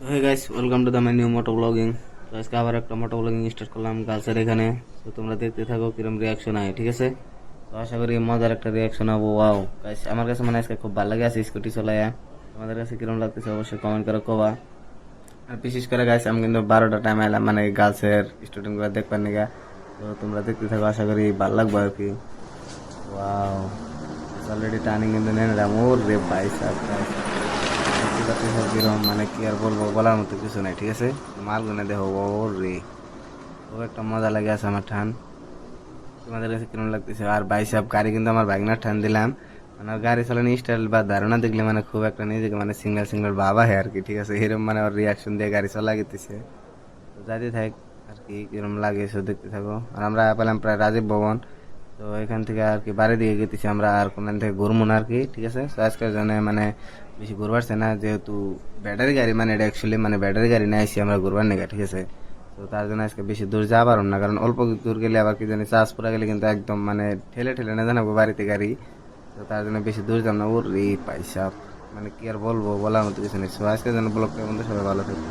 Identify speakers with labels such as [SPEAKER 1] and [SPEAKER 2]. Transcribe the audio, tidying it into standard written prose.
[SPEAKER 1] Hey guys, welcome to the my new moto ব্লগিং। তো আজকে আবার একটা মোটো ব্লগিং স্টার্ট করলাম গাছের এখানে। তো তোমরা দেখতে থাকো কিরম রিয়াকশন হয়, ঠিক আছে? তো আশা করি মজার একটা রিয়াকশন হবো। ওয়াও গাইস, আমার কাছে মানে আজকে খুব ভালো লাগে আছে স্কুটি চালায়া। তোমাদের কাছে কিরম লাগতেছে অবশ্যই কমেন্ট করে কবা। আর বিশেষ করে গাইস আমি কিন্তু 12টা টাইম এলাম মানে গার্লসের স্টুডেন্ট গুলো দেখবার নিগা। তো তোমরা দেখতে থাকো, আশা করি ভালো লাগবে আর কি। ওয়াও, অলরেডি টার্নিং কিন্তু নেন রাম। ওর রে ভাই সাহেব, দেখতে পাচ্ছি কিরম, মানে কি আর বলবো, বলার মতো কিছু নাই, ঠিক আছে? মাল গুনে দেখো, ওর রে খুব একটা মজা লাগে আছে আমার ঠান। তোমাদের কাছে কিরম লাগতেছে? আর ভাই সাহেব গাড়ি কিন্তু আমার বাইকনার ঠান দিলাম। মানে ওর গাড়ি চালানো স্টাইল বা ধারণা দেখলে মানে খুব একটা নিজেকে মানে সিঙ্গেল সিঙ্গেল ভাবা হয় আর কি, ঠিক আছে? এরকম মানে ওর রিয়াকশন দিয়ে গাড়ি চালা গেতেছে। তো যাইতে থাক আর কি, কিরম লাগে সে দেখতে থাকো। আর আমরা পেলাম প্রায় রাজীব ভবন। তো এখান থেকে আর কি বাড়ি দিয়ে গেতেছি আমরা, আর কোনখান থেকে ঘুরবো না আর কি, ঠিক আছে? তো আজকের জন্য মানে বেশি ঘুরবারছে না, যেহেতু ব্যাটারি গাড়ি, মানে এটা অ্যাকচুয়ালি মানে ব্যাটারি গাড়ি নিয়ে আসছি আমরা ঘুরবার নিয়ে, ঠিক আছে? তো তার জন্য আজকে বেশি দূর যাওয়া পারব না, কারণ অল্প দূর গেলে আবার কি জানি চার্জ পুরা গেলে কিন্তু একদম মানে ঠেলে ঠেলে না জানাবো বাড়িতে গাড়ি। তো তার জন্য বেশি দূর যাব না। ওর রে পয়সা, মানে কি আর বলবো, বলার মতো কিছু নেই। তো আজকের জন্য ব্লগটা বন্ধু, সবাই ভালো থাকবে।